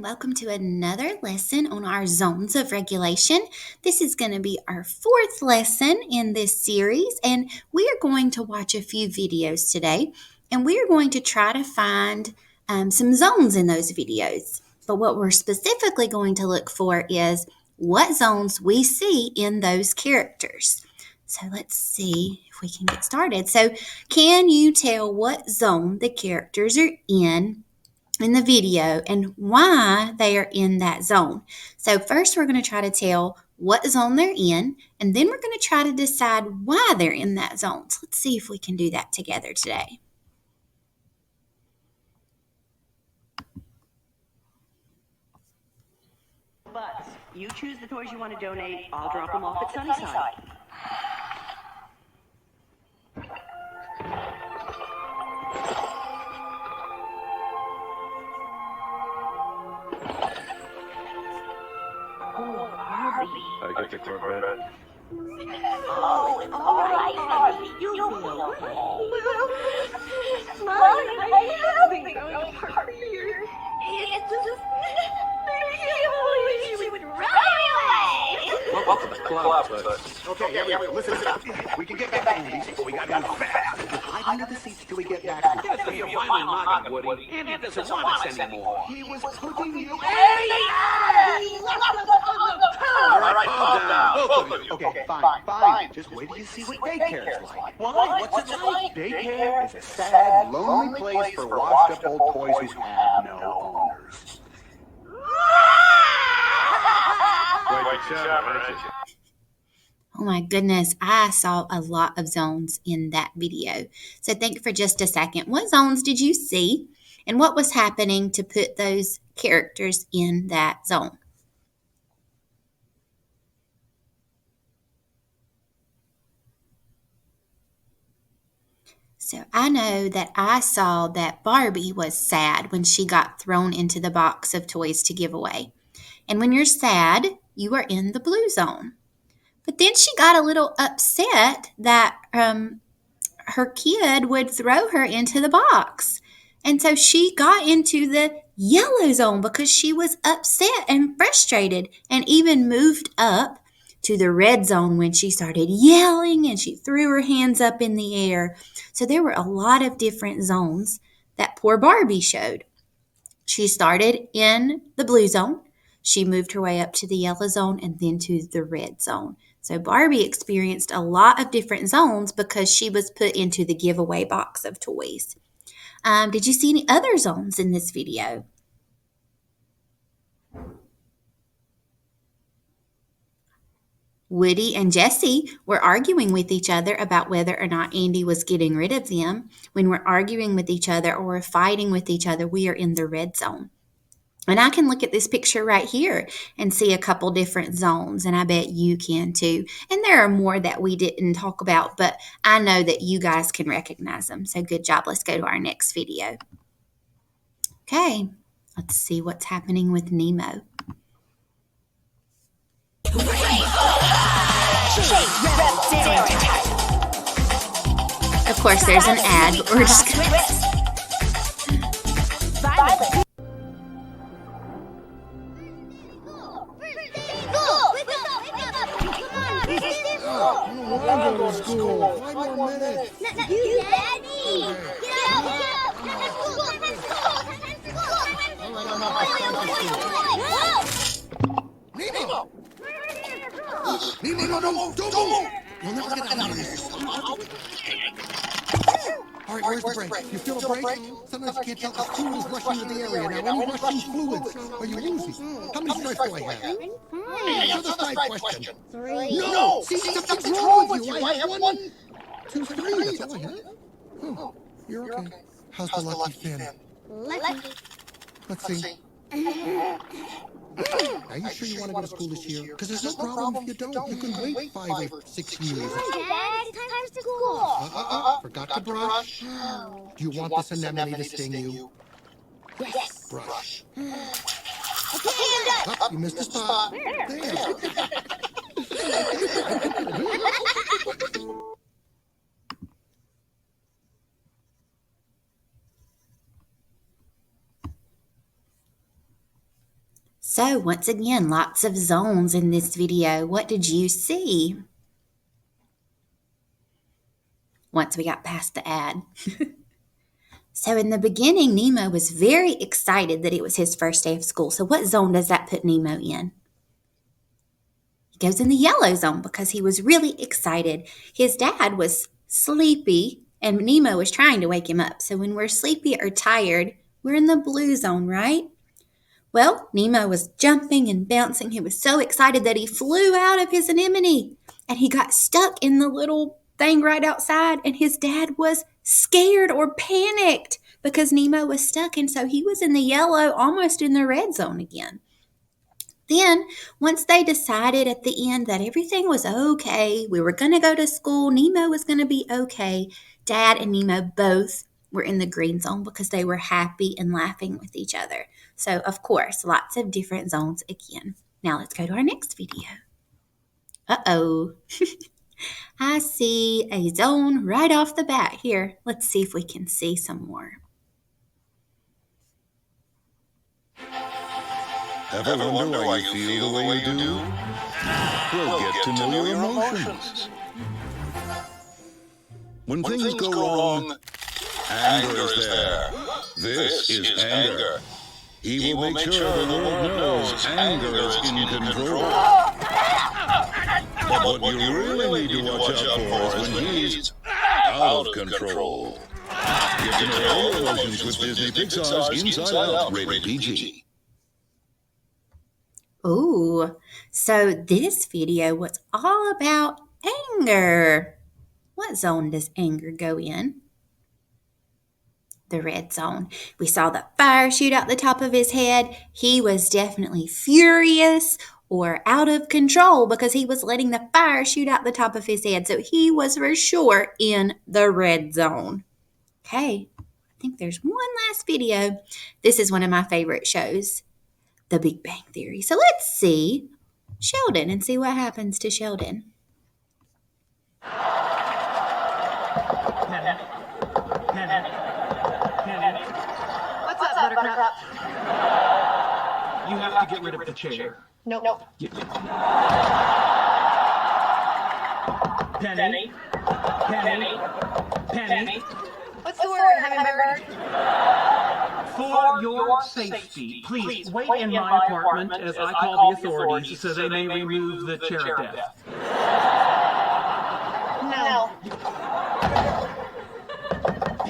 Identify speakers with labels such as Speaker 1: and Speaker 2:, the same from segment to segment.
Speaker 1: Welcome to another lesson on our zones of regulation. This is going to be our fourth lesson in this series, and we are going to watch a few videos today, and we are going to try to find some zones in those videos. But what we're specifically going to look for is what zones we see in those characters. So let's see if we can get started. So can you tell what zone the characters are in the video and why they are in that zone? So first we're going to try to tell what zone they're in, and then we're going to try to decide why they're in that zone. So let's see if we can do that together today.
Speaker 2: Butts, you choose the toys you want to donate. I'll drop them off at Sunnyside.
Speaker 3: I get to Corvette.
Speaker 4: Oh, all right, Barbie. You'll be okay. Mommy, I haven't gone far here. It's just... she would run away.
Speaker 3: Welcome to the club, but...
Speaker 5: Okay, everyone, listen up. We can get back to Andy's, but we gotta move fast. Hide under the seats till we get back to him.
Speaker 3: It's gonna be a violent knockout, Woody. Andy doesn't want us anymore.
Speaker 5: He was putting you...
Speaker 3: All right, calm down, both of you.
Speaker 5: Okay, fine. Just wait till you see what daycare's like.
Speaker 3: Why? What's it like?
Speaker 5: Daycare is a sad, lonely place for washed-up old toys who have no owners.
Speaker 3: Quite clever, aren't you?
Speaker 1: Oh my goodness, I saw a lot of zones in that video. So think for just a second. What zones did you see? And what was happening to put those characters in that zone? So I know that I saw that Barbie was sad when she got thrown into the box of toys to give away. And when you're sad, you are in the blue zone. But then she got a little upset that her kid would throw her into the box. And so she got into the yellow zone because she was upset and frustrated, and even moved up to the red zone when she started yelling and she threw her hands up in the air. So there were a lot of different zones that poor Barbie showed. She started in the blue zone. She moved her way up to the yellow zone and then to the red zone. So Barbie experienced a lot of different zones because she was put into the giveaway box of toys. Did you see any other zones in this video? Woody and Jessie were arguing with each other about whether or not Andy was getting rid of them. When we're arguing with each other or we're fighting with each other, we are in the red zone. And I can look at this picture right here and see a couple different zones, and I bet you can too. And there are more that we didn't talk about, but I know that you guys can recognize them. So good job. Let's go to our next video. Okay, let's see what's happening with Nemo. Of course, there's an ad, but we're just going to...
Speaker 6: Go to school. 5 more minutes.
Speaker 4: You Daddy! Get out!
Speaker 6: Nemo! Nemo, no, don't move! You'll never get out of this. All right, where's the break? You feel a break? Sometimes you can't tell if fluid is rushing into the area. Now, when you rush these fluids, are you losing? How many stripes do I have? Hey, another stripe question.
Speaker 4: 3.
Speaker 6: No! See, something's wrong with you. I have 1, 2, 3. That's all I have. Oh, you're okay. How's the lucky fin?
Speaker 4: Lucky.
Speaker 6: Let's see. Are you sure you want to go to school this year? Because there's no problem if you don't. You can wait 5 or 6 years.
Speaker 4: Dad, it's time for school.
Speaker 6: Forgot to brush. Do you want this anemone to sting you?
Speaker 4: Yes.
Speaker 6: Brush.
Speaker 4: Okay, I'm done.
Speaker 6: You missed a spot. There.
Speaker 1: So once again, lots of zones in this video. What did you see? Once we got past the ad. So in the beginning, Nemo was very excited that it was his first day of school. So what zone does that put Nemo in? He goes in the yellow zone because he was really excited. His dad was sleepy and Nemo was trying to wake him up. So when we're sleepy or tired, we're in the blue zone, right? Well, Nemo was jumping and bouncing. He was so excited that he flew out of his anemone and he got stuck in the little thing right outside, and his dad was scared or panicked because Nemo was stuck, and so he was in the yellow, almost in the red zone again. Then, once they decided at the end that everything was okay, we were going to go to school, Nemo was going to be okay, Dad and Nemo both were in the green zone because they were happy and laughing with each other. So, of course, lots of different zones again. Now, let's go to our next video. Uh-oh. I see a zone right off the bat here. Let's see if we can see some more.
Speaker 7: Ever wonder why you feel the way you do? We'll get to know your emotions. When things go wrong, anger is there. This is anger. He will make sure the world knows anger is in control. But what you really need to watch out for is when he's out of control. Get to know all emotions with Disney Pixar's Inside Out, rated PG.
Speaker 1: Ooh, so this video was all about anger. What zone does anger go in? The red zone. We saw the fire shoot out the top of his head. He was definitely furious or out of control because he was letting the fire shoot out the top of his head. So he was for sure in the red zone. Okay, I think there's one last video. This is one of my favorite shows, The Big Bang Theory. So let's see Sheldon and see what happens to Sheldon.
Speaker 2: What's up, Buttercup?
Speaker 3: You have to get rid of the chair.
Speaker 2: Nope.
Speaker 3: Penny.
Speaker 2: What's the word, Hummingbird?
Speaker 3: For your safety, please wait in my apartment as I call the authorities so they may remove the chair of death.
Speaker 2: No.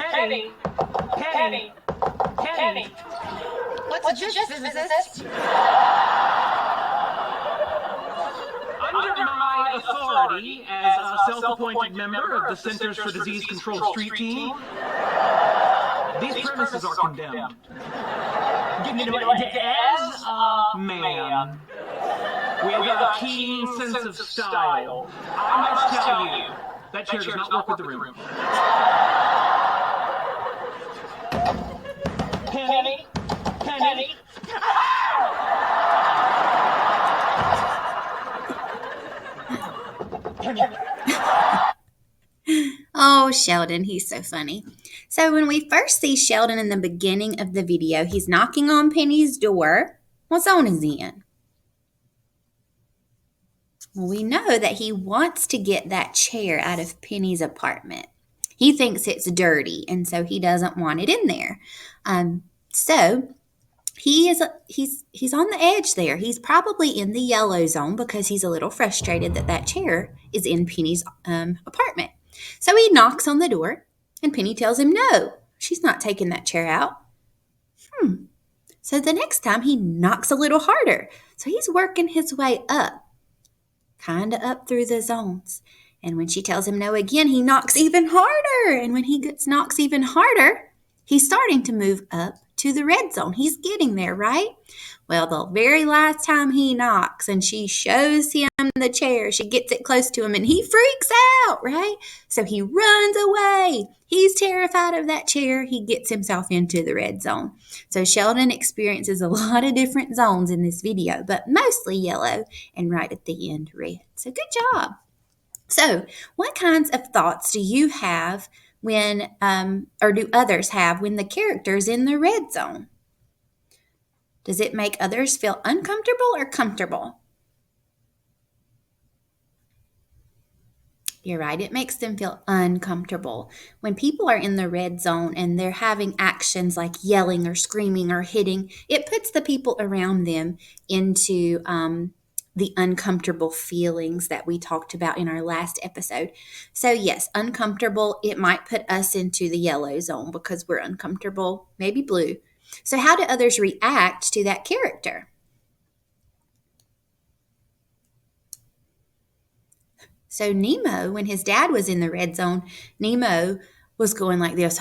Speaker 3: Penny.
Speaker 2: What's a gist, physicist?
Speaker 3: Under my authority as a self-appointed member of the Centers for Disease Control Street Team, these premises are condemned. As a man with a keen sense of style, I must tell you, that chair does not work with the room. Penny.
Speaker 1: Oh, Sheldon, he's so funny. So when we first see Sheldon in the beginning of the video, he's knocking on Penny's door. What zone is he in? Well, we know that he wants to get that chair out of Penny's apartment. He thinks it's dirty, and so he doesn't want it in there. So he's on the edge there. He's probably in the yellow zone because he's a little frustrated that chair is in Penny's apartment. So he knocks on the door, and Penny tells him no, she's not taking that chair out. So the next time he knocks a little harder. So he's working his way up, kind of up through the zones. And when she tells him no again, he knocks even harder. And when he knocks even harder, he's starting to move up to the red zone. He's getting there, right? Well, the very last time he knocks and she shows him the chair, she gets it close to him and he freaks out, right? So he runs away. He's terrified of that chair. He gets himself into the red zone. So Sheldon experiences a lot of different zones in this video, but mostly yellow and right at the end, red. So good job. So what kinds of thoughts do you have when, or do others have when the character's in the red zone? Does it make others feel uncomfortable or comfortable? You're right. It makes them feel uncomfortable. When people are in the red zone and they're having actions like yelling or screaming or hitting, it puts the people around them into the uncomfortable feelings that we talked about in our last episode. So, yes, uncomfortable, it might put us into the yellow zone because we're uncomfortable, maybe blue. So, how do others react to that character? So Nemo, when his dad was in the red zone, Nemo was going like this,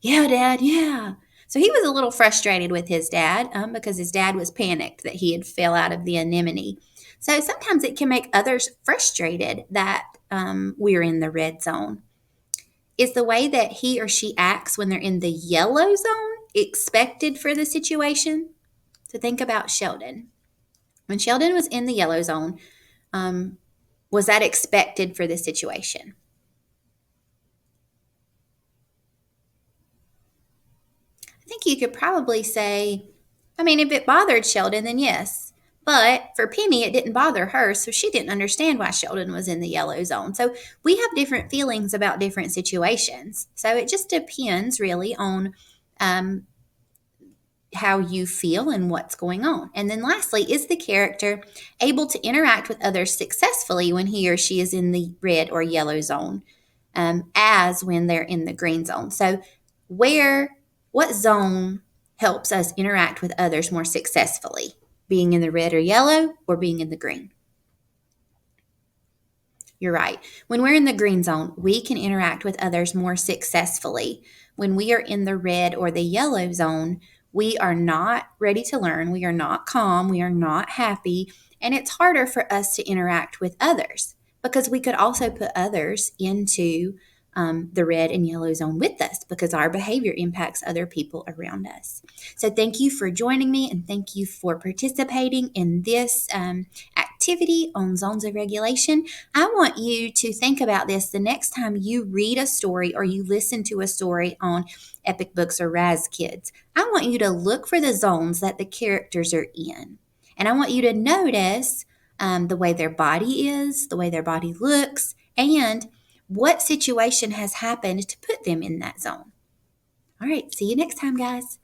Speaker 1: yeah, Dad, yeah. So he was a little frustrated with his dad because his dad was panicked that he had fell out of the anemone. So sometimes it can make others frustrated that we're in the red zone. Is the way that he or she acts when they're in the yellow zone expected for the situation? So think about Sheldon. When Sheldon was in the yellow zone, was that expected for the situation? I think you could probably say, if it bothered Sheldon, then yes. But for Penny, it didn't bother her, so she didn't understand why Sheldon was in the yellow zone. So we have different feelings about different situations. So it just depends really on how you feel and what's going on. And then lastly, is the character able to interact with others successfully when he or she is in the red or yellow zone, as when they're in the green zone? So what zone helps us interact with others more successfully? Being in the red or yellow or being in the green? You're right. When we're in the green zone, we can interact with others more successfully. When we are in the red or the yellow zone, we are not ready to learn. We are not calm. We are not happy. And it's harder for us to interact with others because we could also put others into the red and yellow zone with us because our behavior impacts other people around us. So thank you for joining me and thank you for participating in this activity on zones of regulation. I want you to think about this the next time you read a story or you listen to a story on Epic Books or Raz Kids. I want you to look for the zones that the characters are in. And I want you to notice the way their body is, the way their body looks, and what situation has happened to put them in that zone. All right, see you next time, guys.